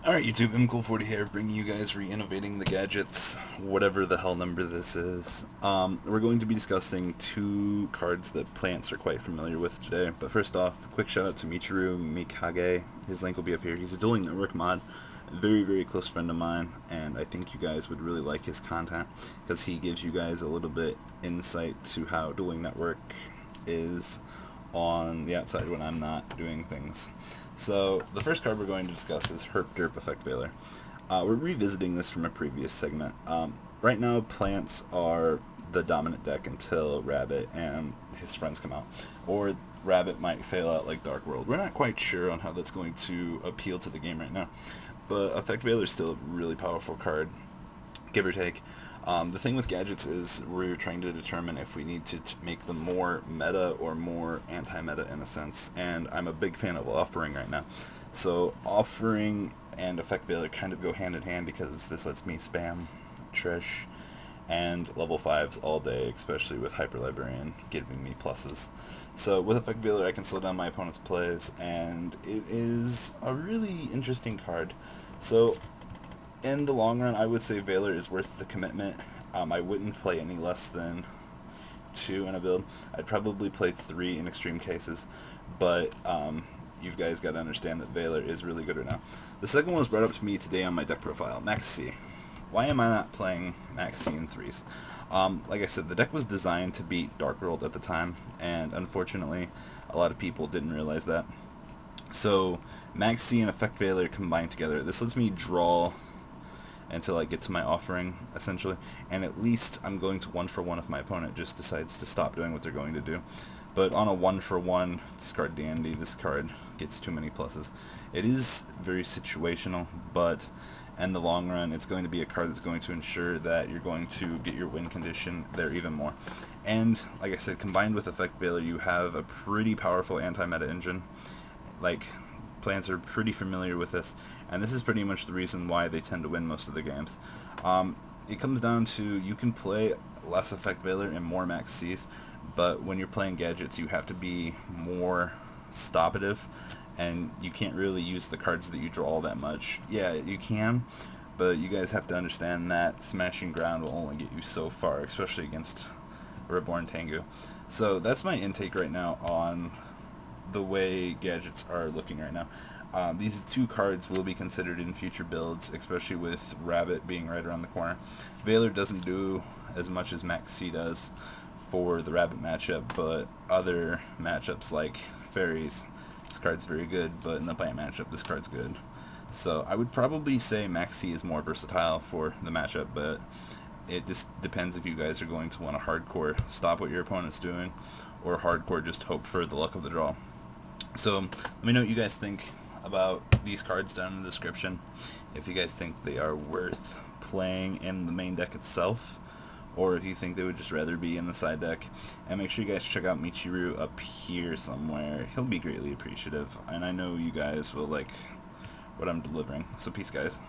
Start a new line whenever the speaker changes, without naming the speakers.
Alright YouTube, MCool40 here, bringing you guys Reinnovating the Gadgets, whatever the hell number this is. We're going to be discussing two cards that plants are quite familiar with today. But first off, quick shout out to Michiru Mikage. His link will be up here. He's a Dueling Network mod, a very, very close friend of mine, and I think you guys would really like his content, because he gives you guys a little bit insight to how Dueling Network is on the outside when I'm not doing things. So the first card we're going to discuss is Herp Derp Effect Veiler. We're revisiting this from a previous segment. Right now, plants are the dominant deck until Rabbit and his friends come out, or Rabbit might fail out like Dark World. We're not quite sure on how that's going to appeal to the game right now, but Effect Veiler is still a really powerful card, give or take. The thing with gadgets is we're trying to determine if we need to make them more meta or more anti-meta in a sense, and I'm a big fan of offering right now. So offering and effect veiler kind of go hand in hand because this lets me spam Trish and level 5s all day, especially with Hyper Librarian giving me pluses. So with Effect Veiler I can slow down my opponent's plays, and it is a really interesting card. So in the long run, I would say Veiler is worth the commitment. I wouldn't play any less than 2 in a build. I'd probably play 3 in extreme cases, but you guys got to understand that Veiler is really good right now. The second one was brought up to me today on my deck profile, Maxx C. Why am I not playing Maxx C in 3s? Like I said, the deck was designed to beat Dark World at the time, and unfortunately, a lot of people didn't realize that. So Maxx C and Effect Veiler combined together, this lets me draw until I get to my offering, essentially, and at least I'm going to 1-for-1 if my opponent just decides to stop doing what they're going to do. But on a 1-for-1, discard Dandy, this card gets too many pluses. It is very situational, but in the long run, it's going to be a card that's going to ensure that you're going to get your win condition there even more. And, like I said, combined with Effect Veiler, you have a pretty powerful anti-meta engine. Like, plants are pretty familiar with this, and this is pretty much the reason why they tend to win most of the games. It comes down to you can play less Effect Veiler and more Maxx Cs, but when you're playing gadgets you have to be more stoppative, and you can't really use the cards that you draw all that much. Yeah, you can, but you guys have to understand that smashing ground will only get you so far, especially against Reborn Tengu. So that's my intake right now on the way gadgets are looking right now. These two cards will be considered in future builds, especially with Rabbit being right around the corner. Veiler doesn't do as much as Maxx C does for the Rabbit matchup, but other matchups like Fairies, this card's very good, but in the Bite matchup, this card's good. So I would probably say Maxx C is more versatile for the matchup, but it just depends if you guys are going to want to hardcore stop what your opponent's doing, or hardcore just hope for the luck of the draw. So let me know what you guys think about these cards down in the description. If you guys think they are worth playing in the main deck itself, or if you think they would just rather be in the side deck. And make sure you guys check out Michiru up here somewhere. He'll be greatly appreciative, and I know you guys will like what I'm delivering. So peace, guys.